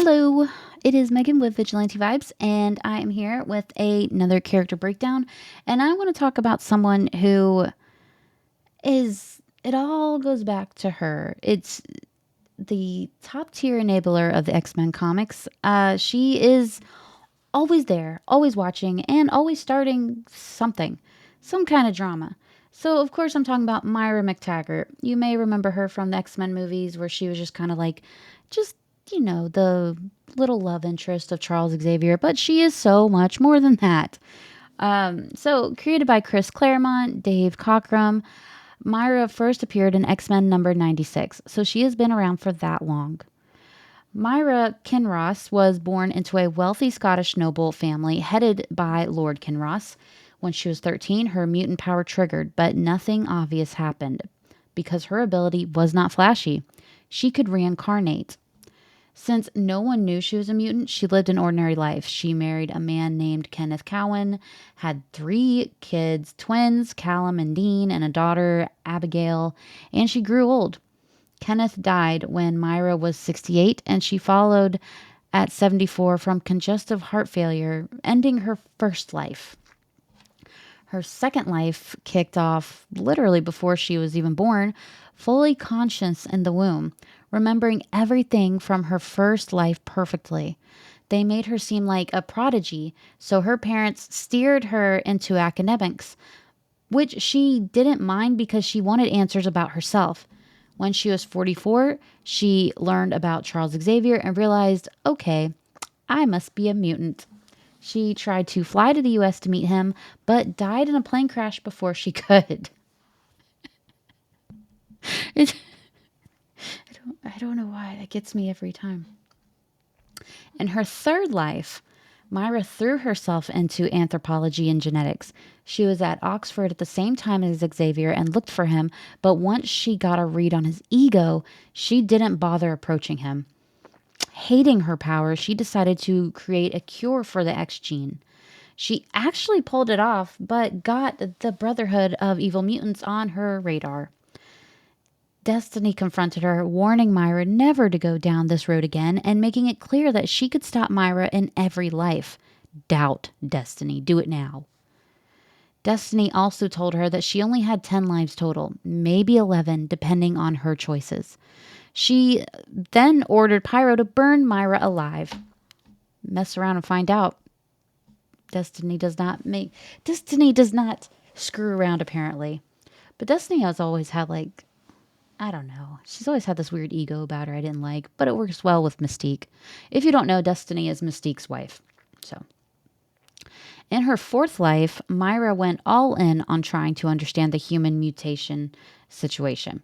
Hello, it is Megan with Vigilante Vibes, and I am here with another character breakdown. And I want to talk about someone who it all goes back to her. It's the top tier enabler of the X-Men comics. She is always there, always watching, and always starting something, some kind of drama. So, of course, I'm talking about Moira MacTaggert. You may remember her from the X Men movies where she was just kind of like, just, the little love interest of Charles Xavier, but she is so much more than that. So, created by Chris Claremont, Dave Cockrum, Myra first appeared in X Men number 96, so she has been around for that long. Myra Kinross was born into a wealthy Scottish noble family headed by Lord Kinross. When she was 13, her mutant power triggered, but nothing obvious happened because her ability was not flashy. She could reincarnate. Since no one knew she was a mutant, she lived an ordinary life. She married a man named Kenneth Cowan, had 3 kids, twins, Callum and Dean, and a daughter, Abigail, and she grew old. Kenneth died when Myra was 68, and she followed at 74 from congestive heart failure, ending her first life. Her second life kicked off literally before she was even born, fully conscious in the womb, remembering everything from her first life perfectly. They made her seem like a prodigy, so her parents steered her into academics, which she didn't mind because she wanted answers about herself. When she was 44, she learned about Charles Xavier and realized, okay, I must be a mutant. She tried to fly to the US to meet him, but died in a plane crash before she could. It, I don't know why. That gets me every time. In her third life, Myra threw herself into anthropology and genetics. She was at Oxford at the same time as Xavier and looked for him, but once she got a read on his ego, she didn't bother approaching him. Hating her power, she decided to create a cure for the X gene. She actually pulled it off, but got the Brotherhood of Evil Mutants on her radar. Destiny confronted her, warning Myra never to go down this road again and making it clear that she could stop Myra in every life. Doubt Destiny. Do it now. Destiny also told her that she only had 10 lives total, maybe 11, depending on her choices. She then ordered Pyro to burn Myra alive. Mess around and find out. Destiny does not screw around, apparently. But Destiny has always had, like, I don't know. She's always had this weird ego about her I didn't like, but it works well with Mystique. If you don't know, Destiny is Mystique's wife. So, in her fourth life, Myra went all in on trying to understand the human mutation situation.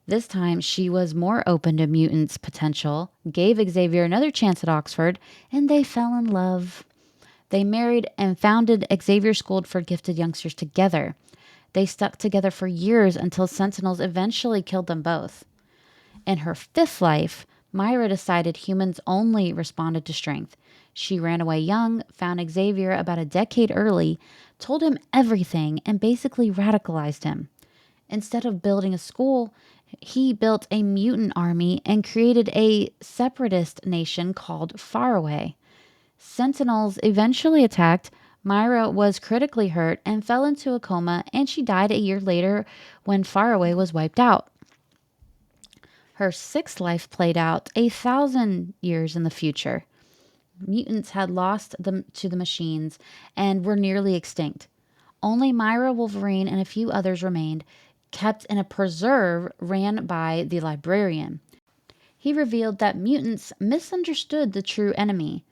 This time, she was more open to mutants' potential, gave Xavier another chance at Oxford, and they fell in love. They married and founded Xavier School for Gifted Youngsters together. They stuck together for years until Sentinels eventually killed them both. In her fifth life, Myra decided humans only responded to strength. She ran away young, found Xavier about a decade early, told him everything, and basically radicalized him. Instead of building a school, he built a mutant army and created a separatist nation called Faraway. Sentinels eventually attacked. Myra was critically hurt and fell into a coma, and she died a year later when Faraway was wiped out. Her sixth life played out 1,000 years in the future. Mutants had lost them to the machines and were nearly extinct. Only Myra, Wolverine, and a few others remained, kept in a preserve ran by the librarian. He revealed that mutants misunderstood the true enemy.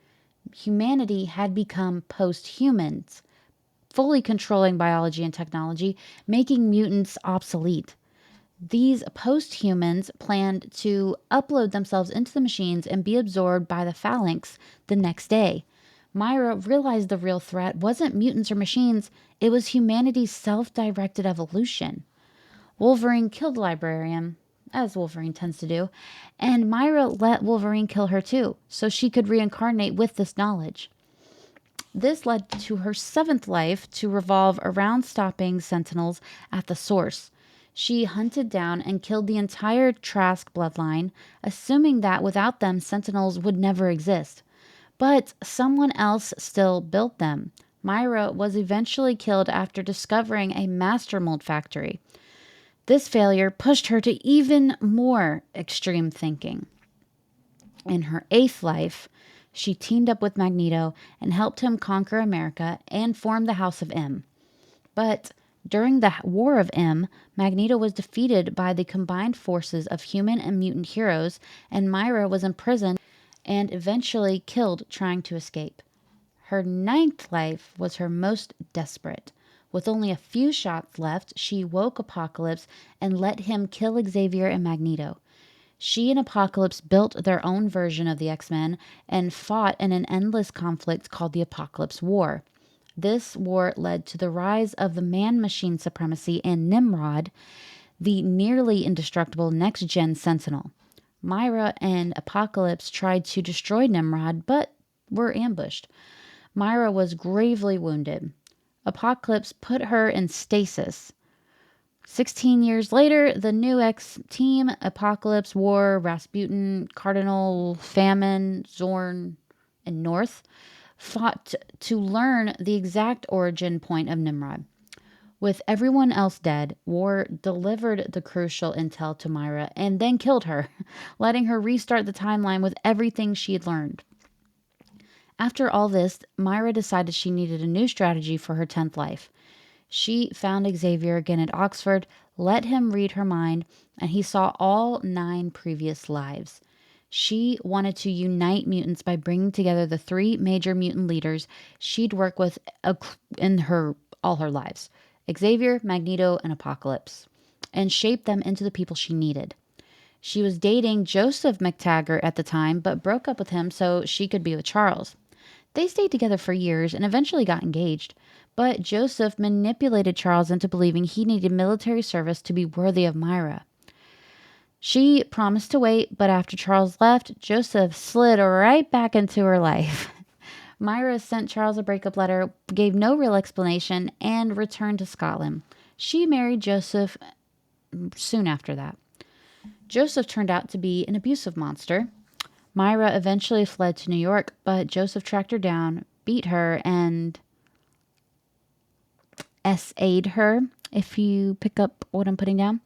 Humanity had become post-humans, fully controlling biology and technology, making mutants obsolete. These post-humans planned to upload themselves into the machines and be absorbed by the phalanx the next day. Myra realized the real threat wasn't mutants or machines, it was humanity's self-directed evolution. Wolverine killed the librarian, as Wolverine tends to do, and Myra let Wolverine kill her too, so she could reincarnate with this knowledge. This led to her seventh life to revolve around stopping Sentinels at the source. She hunted down and killed the entire Trask bloodline, assuming that without them, Sentinels would never exist. But someone else still built them. Myra was eventually killed after discovering a master mold factory. This failure pushed her to even more extreme thinking. In her eighth life, she teamed up with Magneto and helped him conquer America and form the House of M. But during the War of M, Magneto was defeated by the combined forces of human and mutant heroes, and Myra was imprisoned and eventually killed trying to escape. Her ninth life was her most desperate. With only a few shots left, she woke Apocalypse and let him kill Xavier and Magneto. She and Apocalypse built their own version of the X-Men and fought in an endless conflict called the Apocalypse War. This war led to the rise of the man-machine supremacy and Nimrod, the nearly indestructible next-gen Sentinel. Myra and Apocalypse tried to destroy Nimrod, but were ambushed. Myra was gravely wounded. Apocalypse put her in stasis. 16 years later, the new X team, Apocalypse, War, Rasputin, Cardinal, Famine, Zorn, and North, fought to learn the exact origin point of Nimrod. With everyone else dead, War delivered the crucial intel to Myra and then killed her, letting her restart the timeline with everything she had learned. After all this, Myra decided she needed a new strategy for her 10th life. She found Xavier again at Oxford, let him read her mind, and he saw all 9 previous lives. She wanted to unite mutants by bringing together the 3 major mutant leaders she'd worked with in all her lives: Xavier, Magneto, and Apocalypse, and shape them into the people she needed. She was dating Joseph MacTaggert at the time, but broke up with him so she could be with Charles. They stayed together for years and eventually got engaged, but Joseph manipulated Charles into believing he needed military service to be worthy of Myra. She promised to wait, but after Charles left, Joseph slid right back into her life. Myra sent Charles a breakup letter, gave no real explanation, and returned to Scotland. She married Joseph soon after that. Joseph turned out to be an abusive monster. Myra eventually fled to New York, but Joseph tracked her down, beat her, and SA'd her, if you pick up what I'm putting down,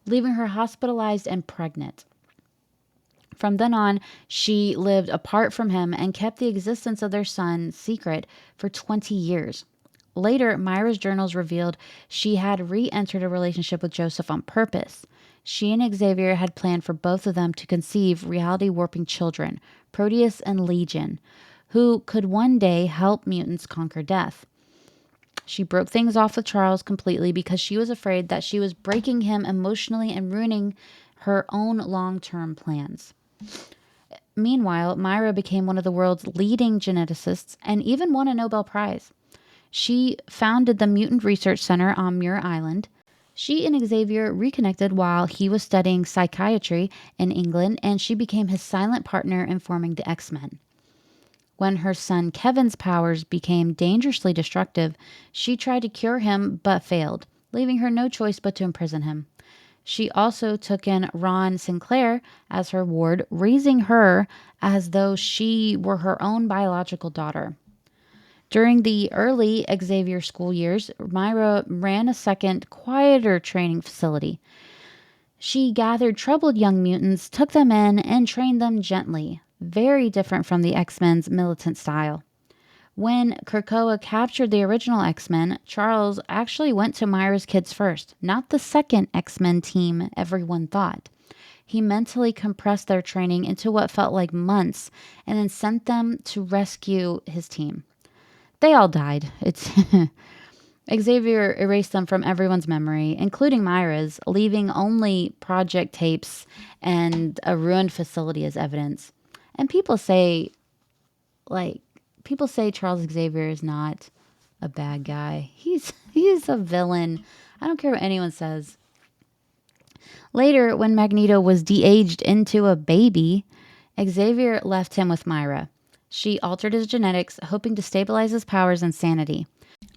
leaving her hospitalized and pregnant. From then on, she lived apart from him and kept the existence of their son secret for 20 years. Later, Myra's journals revealed she had re-entered a relationship with Joseph on purpose. She and Xavier had planned for both of them to conceive reality-warping children, Proteus and Legion, who could one day help mutants conquer death. She broke things off with Charles completely because she was afraid that she was breaking him emotionally and ruining her own long-term plans. Meanwhile, Myra became one of the world's leading geneticists and even won a Nobel Prize. She founded the Mutant Research Center on Muir Island. She and Xavier reconnected while he was studying psychiatry in England, and she became his silent partner in forming the X-Men. When her son Kevin's powers became dangerously destructive, she tried to cure him but failed, leaving her no choice but to imprison him. She also took in Ron Sinclair as her ward, raising her as though she were her own biological daughter. During the early Xavier school years, Myra ran a second, quieter training facility. She gathered troubled young mutants, took them in, and trained them gently, very different from the X-Men's militant style. When Krakoa captured the original X-Men, Charles actually went to Myra's kids first, not the second X-Men team everyone thought. He mentally compressed their training into what felt like months and then sent them to rescue his team. They all died. Xavier erased them from everyone's memory, including Myra's, leaving only project tapes and a ruined facility as evidence. And people say Charles Xavier is not a bad guy. He's a villain. I don't care what anyone says. Later, when Magneto was de-aged into a baby, Xavier left him with Myra. She altered his genetics, hoping to stabilize his powers and sanity.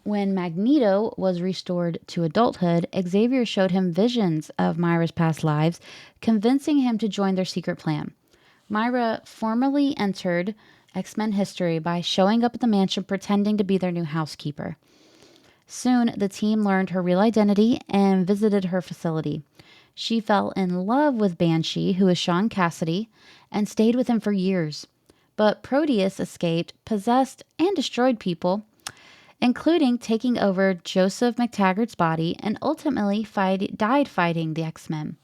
When Magneto was restored to adulthood, Xavier showed him visions of Myra's past lives, convincing him to join their secret plan. Myra formally entered X-Men history by showing up at the mansion pretending to be their new housekeeper. Soon, the team learned her real identity and visited her facility. She fell in love with Banshee, who is Sean Cassidy, and stayed with him for years. But Proteus escaped, possessed, and destroyed people, including taking over Joseph MacTaggert's body and ultimately died fighting the X-Men.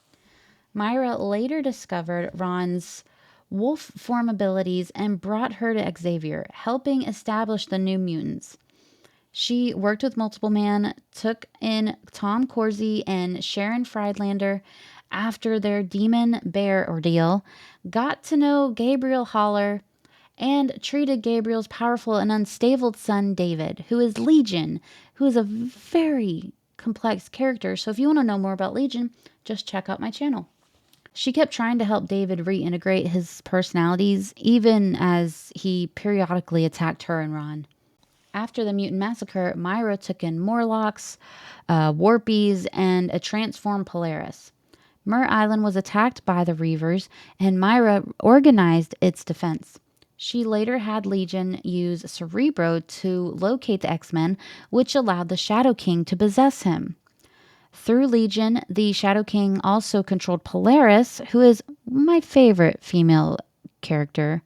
Myra later discovered Ron's wolf form abilities and brought her to Xavier, helping establish the New Mutants. She worked with Multiple Man, took in Tom Corsi and Sharon Friedlander after their demon bear ordeal, got to know Gabriel Haller, and treated Gabriel's powerful and unstable son David, who is Legion, who is a very complex character. So if you want to know more about Legion, just check out my channel. She kept trying to help David reintegrate his personalities, even as he periodically attacked her and Ron. After the mutant massacre, Myra took in Morlocks, Warpies, and a transformed Polaris. Mur Island was attacked by the Reavers, and Myra organized its defense. She later had Legion use Cerebro to locate the X-Men, which allowed the Shadow King to possess him. Through Legion, the Shadow King also controlled Polaris, who is my favorite female character.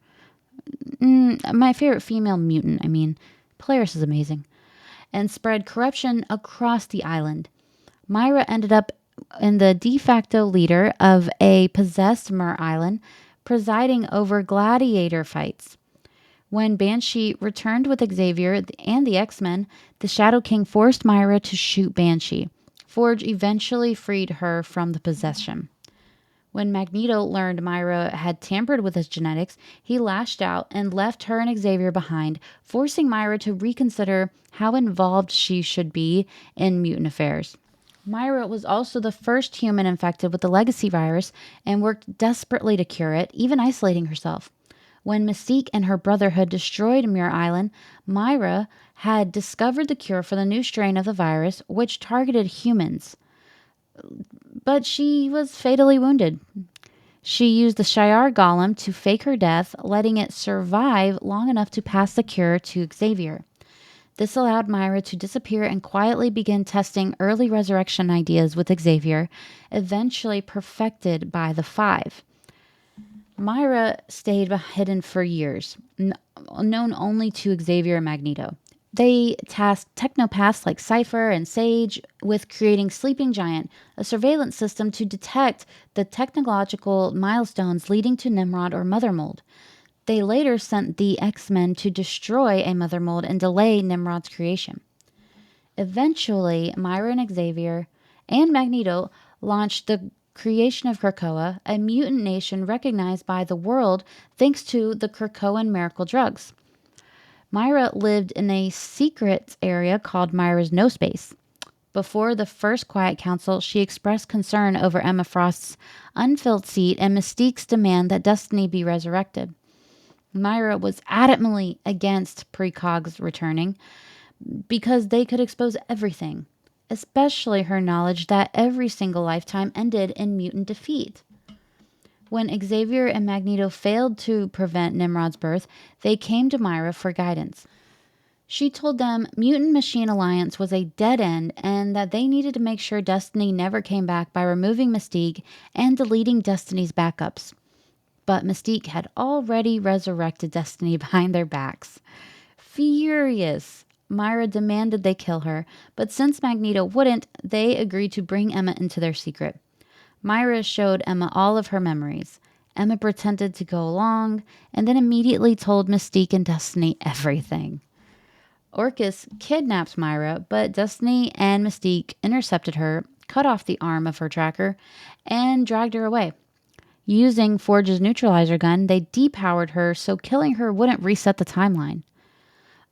My favorite female mutant, Polaris is amazing. And spread corruption across the island. Myra ended up in the de facto leader of a possessed Mur Island, presiding over gladiator fights. When Banshee returned with Xavier and the X-Men, the Shadow King forced Myra to shoot Banshee. Forge eventually freed her from the possession. When Magneto learned Myra had tampered with his genetics, he lashed out and left her and Xavier behind, forcing Myra to reconsider how involved she should be in mutant affairs. Myra was also the first human infected with the legacy virus and worked desperately to cure it, even isolating herself. When Mystique and her Brotherhood destroyed Muir Island, Myra had discovered the cure for the new strain of the virus, which targeted humans. But she was fatally wounded. She used the Shi'ar Golem to fake her death, letting it survive long enough to pass the cure to Xavier. This allowed Myra to disappear and quietly begin testing early resurrection ideas with Xavier, eventually perfected by the Five. Myra stayed hidden for years, known only to Xavier and Magneto. They tasked technopaths like Cypher and Sage with creating Sleeping Giant, a surveillance system to detect the technological milestones leading to Nimrod or Mother Mold. They later sent the X-Men to destroy a Mother Mold and delay Nimrod's creation. Eventually, Myra and Xavier and Magneto launched the creation of Krakoa, a mutant nation recognized by the world thanks to the Krakoan miracle drugs. Myra lived in a secret area called Myra's No Space. Before the first Quiet Council, she expressed concern over Emma Frost's unfilled seat and Mystique's demand that Destiny be resurrected. Myra was adamantly against precogs returning because they could expose everything, especially her knowledge that every single lifetime ended in mutant defeat. When Xavier and Magneto failed to prevent Nimrod's birth, they came to Myra for guidance. She told them Mutant Machine Alliance was a dead end and that they needed to make sure Destiny never came back by removing Mystique and deleting Destiny's backups. But Mystique had already resurrected Destiny behind their backs. Furious, Myra demanded they kill her, but since Magneto wouldn't, they agreed to bring Emma into their secret. Myra showed Emma all of her memories. Emma pretended to go along, and then immediately told Mystique and Destiny everything. Orcus kidnapped Myra, but Destiny and Mystique intercepted her, cut off the arm of her tracker, and dragged her away. Using Forge's neutralizer gun, they depowered her so killing her wouldn't reset the timeline.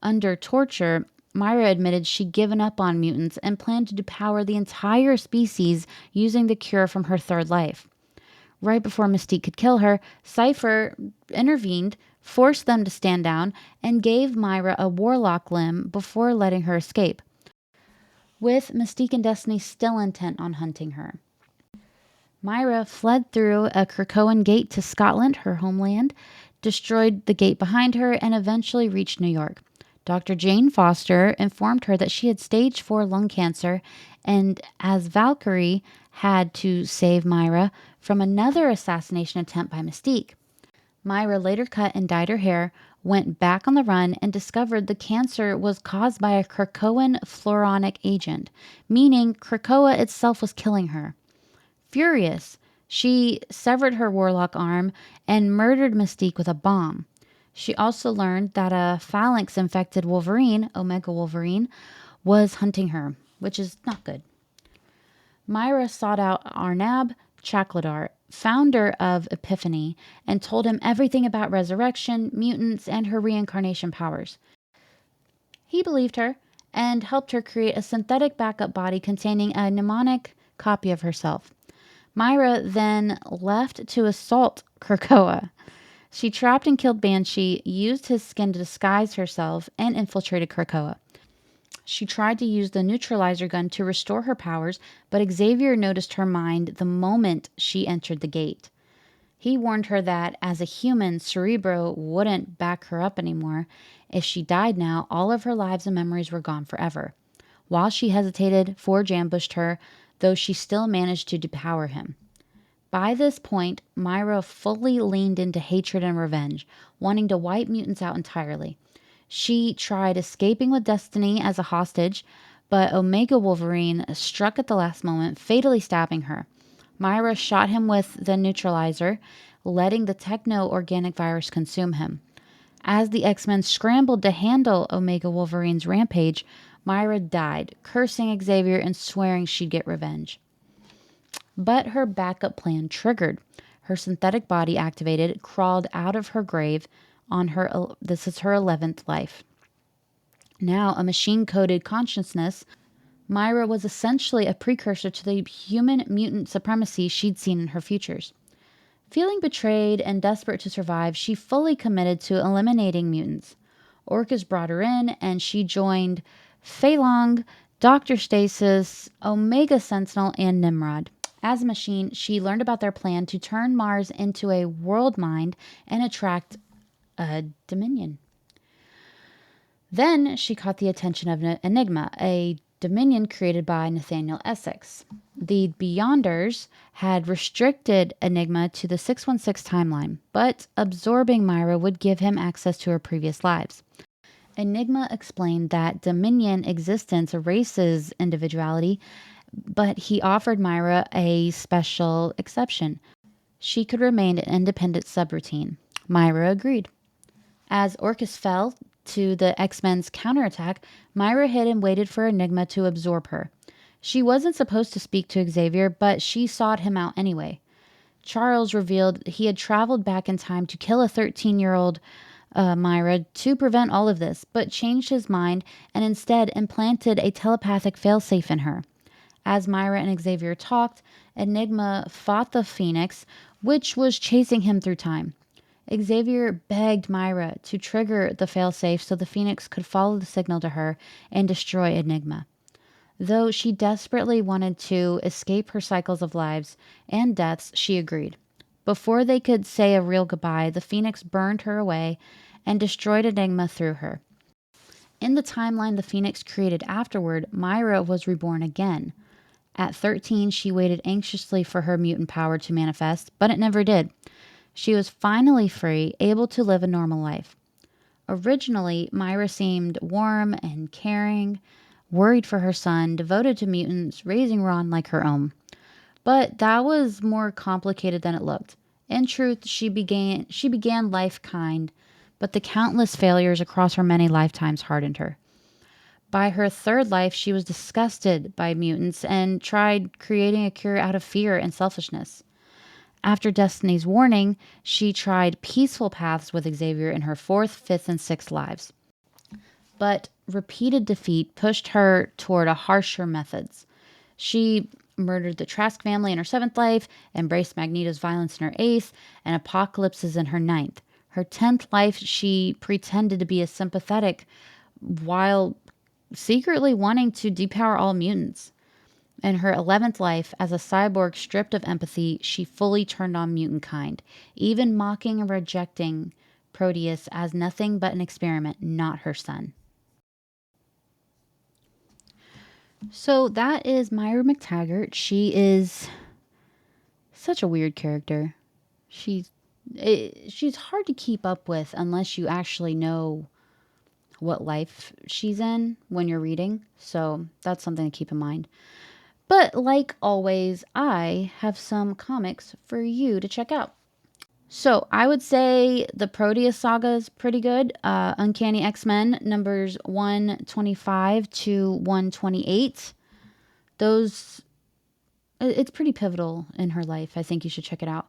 Under torture, Myra admitted she'd given up on mutants and planned to depower the entire species using the cure from her third life. Right before Mystique could kill her, Cypher intervened, forced them to stand down, and gave Myra a warlock limb before letting her escape. with Mystique and Destiny still intent on hunting her. Moira fled through a Krakoan gate to Scotland, her homeland, destroyed the gate behind her, and eventually reached New York. Dr. Jane Foster informed her that she had stage 4 lung cancer, and as Valkyrie had to save Moira from another assassination attempt by Mystique. Moira later cut and dyed her hair, went back on the run, and discovered the cancer was caused by a Krakoan floronic agent, meaning Krakoa itself was killing her. Furious, she severed her warlock arm and murdered Mystique with a bomb. She also learned that a phalanx-infected Wolverine, Omega Wolverine, was hunting her, which is not good. Moira sought out Arnab Chakladar, founder of Epiphany, and told him everything about resurrection, mutants, and her reincarnation powers. He believed her and helped her create a synthetic backup body containing a mnemonic copy of herself. Moira then left to assault Krakoa. She trapped and killed Banshee, used his skin to disguise herself, and infiltrated Krakoa. She tried to use the neutralizer gun to restore her powers, but Xavier noticed her mind the moment she entered the gate. He warned her that, as a human, Cerebro wouldn't back her up anymore. If she died now, all of her lives and memories were gone forever. While she hesitated, Forge ambushed her, though she still managed to depower him. By this point, Moira fully leaned into hatred and revenge, wanting to wipe mutants out entirely. She tried escaping with Destiny as a hostage, but Omega Wolverine struck at the last moment, fatally stabbing her. Moira shot him with the neutralizer, letting the techno-organic virus consume him. As the X-Men scrambled to handle Omega Wolverine's rampage, Moira died, cursing Xavier and swearing she'd get revenge. But her backup plan triggered. Her synthetic body activated, crawled out of her grave on this is her 11th life. Now a machine-coded consciousness, Moira was essentially a precursor to the human mutant supremacy she'd seen in her futures. Feeling betrayed and desperate to survive, she fully committed to eliminating mutants. Orcus brought her in, and she joined Fei Long, Dr. Stasis, Omega Sentinel, and Nimrod. As a machine, she learned about their plan to turn Mars into a world mind and attract a Dominion. Then she caught the attention of Enigma, a Dominion created by Nathaniel Essex. The Beyonders had restricted Enigma to the 616 timeline, but absorbing Moira would give him access to her previous lives. Enigma explained that Dominion existence erases individuality, but he offered Moira a special exception. She could remain an independent subroutine. Moira agreed. As Orcus fell to the X-Men's counterattack, Moira hid and waited for Enigma to absorb her. She wasn't supposed to speak to Xavier, but she sought him out anyway. Charles revealed he had traveled back in time to kill a 13-year-old Moira to prevent all of this, but changed his mind and instead implanted a telepathic failsafe in her. As Moira and Xavier talked, Enigma fought the Phoenix, which was chasing him through time. Xavier begged Moira to trigger the failsafe so the Phoenix could follow the signal to her and destroy Enigma. Though she desperately wanted to escape her cycles of lives and deaths, she agreed. Before they could say a real goodbye, the Phoenix burned her away and destroyed Enigma through her. In the timeline the Phoenix created afterward, Moira was reborn again. At 13, she waited anxiously for her mutant power to manifest, but it never did. She was finally free, able to live a normal life. Originally, Moira seemed warm and caring, worried for her son, devoted to mutants, raising Ron like her own. But that was more complicated than it looked. In truth, she began life kind, but the countless failures across her many lifetimes hardened her. By her third life, she was disgusted by mutants and tried creating a cure out of fear and selfishness. After Destiny's warning, she tried peaceful paths with Xavier in her fourth, fifth, and sixth lives. But repeated defeat pushed her toward harsher methods. She murdered the Trask family in her seventh life, embraced Magneto's violence in her eighth, and Apocalypse's in her ninth. Her 10th life, she pretended to be a sympathetic, while secretly wanting to depower all mutants. In her 11th life, as a cyborg stripped of empathy, she fully turned on mutant kind, even mocking and rejecting Proteus as nothing but an experiment, not her son. So that is Moira MacTaggert. She is such a weird character. She's hard to keep up with unless you actually know what life she's in when you're reading. So that's something to keep in mind. But like always, I have some comics for you to check out. So I would say the Proteus saga is pretty good. Uncanny X-Men numbers 125 to 128. Those, it's pretty pivotal in her life. I think you should check it out.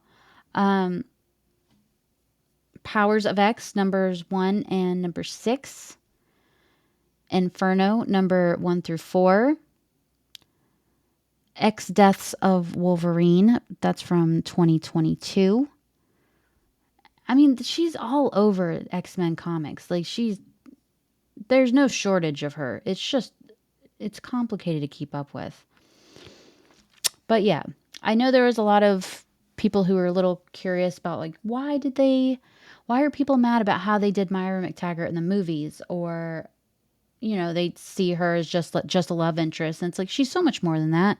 Powers of X numbers 1 and number 6. Inferno number 1 through 4. X Deaths of Wolverine, that's from 2022. I mean, she's all over X-Men comics. Like there's no shortage of her. It's complicated to keep up with. But yeah, I know there was a lot of people who were a little curious about like why are people mad about how they did Moira MacTaggert in the movies, or they see her as just a love interest, and it's like she's so much more than that.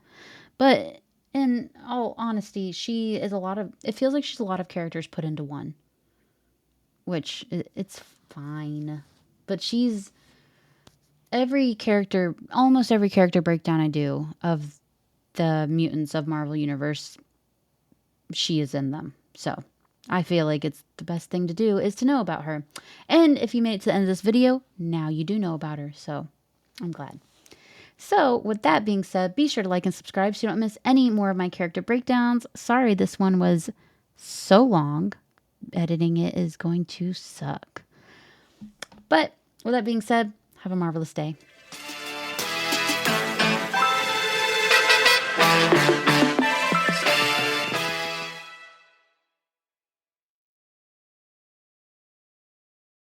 But in all honesty, she is it feels like she's a lot of characters put into one, which it's fine. But she's almost every character breakdown I do of the mutants of Marvel Universe, she is in them. So I feel like it's the best thing to do is to know about her. And if you made it to the end of this video, now you do know about her. So I'm glad. So with that being said, be sure to like and subscribe so you don't miss any more of my character breakdowns. Sorry this one was so long. Editing it is going to suck. But with that being said, have a marvelous day.